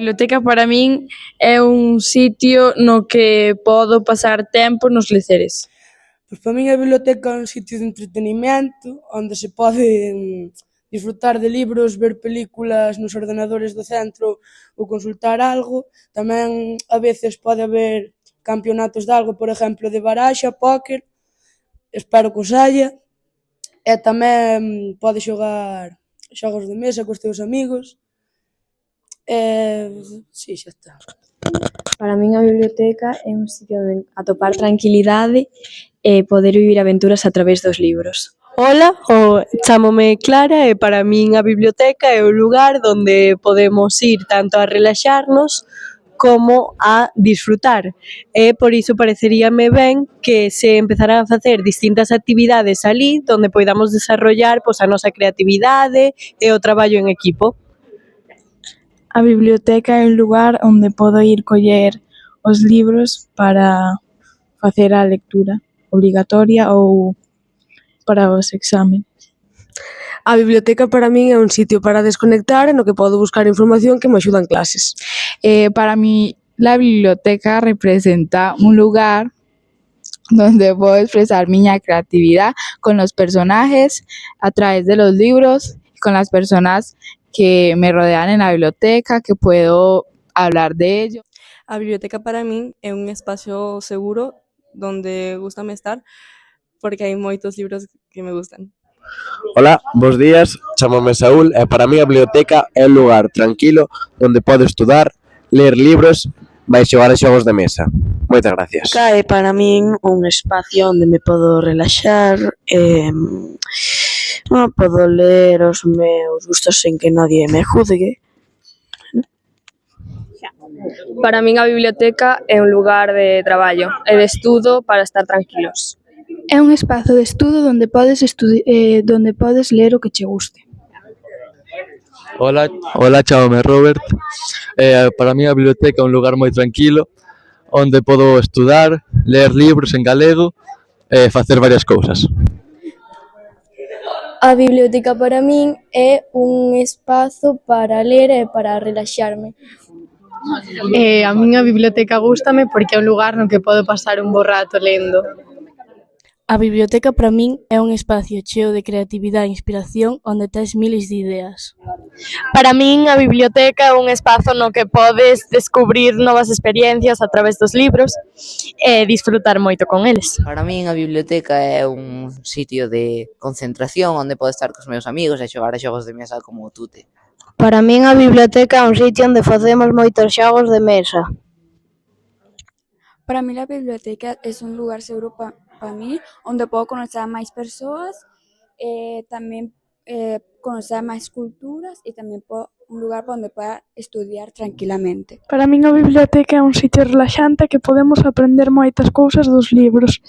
Biblioteca para min é un sitio no que podo pasar tempo nos leceres. Pois para min a biblioteca é un sitio de entretenimento onde se poden disfrutar de libros, ver películas nos ordenadores do centro ou consultar algo. Tamén a veces pode haber campionatos de algo, por exemplo, de baraxa, póker, espero que os haya, e tamén podes xogar xogos de mesa cos teus amigos. Si, xa está. Para min a biblioteca é un sitio onde atopar tranquilidade e poder vivir aventuras a través dos libros. Ola, chámome Clara e para min a biblioteca é o lugar onde podemos ir tanto a relaxarnos como a disfrutar. E por iso pareceríame ben que se empezaran a facer distintas actividades alí onde poidamos desarrollar a nosa creatividade e o traballo en equipo. A biblioteca é un lugar onde podo ir coller os libros para facer a lectura obrigatoria ou para os exames. A biblioteca para min é un sitio para desconectar e no que podo buscar información que me axuda en clases. Para mí la biblioteca representa un lugar donde puedo expresar mi creatividad con los personajes a través de los libros, con las personas que me rodean en la biblioteca, que puedo hablar de ello. A biblioteca para min é un espacio seguro donde gústame estar porque hai moitos libros que me gustan. Ola, bos días, chámame Saúl e para mí a biblioteca é un lugar tranquilo onde podo estudar, ler libros, vai xogar a xogos de mesa. Moitas gracias. É para min un espacio onde me podo relaxar e podo ler os meus gustos sen que nadie me juzgue. Para min a biblioteca é un lugar de traballo e de estudo para estar tranquilos. É un espazo de estudo onde podes ler o que che guste. Ola, chámame Robert. Para mí a biblioteca é un lugar moi tranquilo onde podo estudar, ler libros en galego e facer varias cousas. A biblioteca para min é un espazo para ler e para relaxarme. A min a biblioteca gústame porque é un lugar no que podo pasar un bo rato lendo. A biblioteca para min é un espacio cheo de creatividade e inspiración onde tes miles de ideas. Para min a biblioteca é un espazo no que podes descubrir novas experiencias a través dos libros e disfrutar moito con eles. Para min a biblioteca é un sitio de concentración onde podo estar cos meus amigos e xogar a xogos de mesa como o tute. Para min a biblioteca é un sitio onde facemos moitos xogos de mesa. Para mí la biblioteca es un lugar seguro para mí, onde podo conocer a máis persoas, tamén conocer máis culturas e tamén un lugar onde poda estudiar tranquilamente. Para min a biblioteca é un sitio relaxante que podemos aprender moitas cousas dos libros.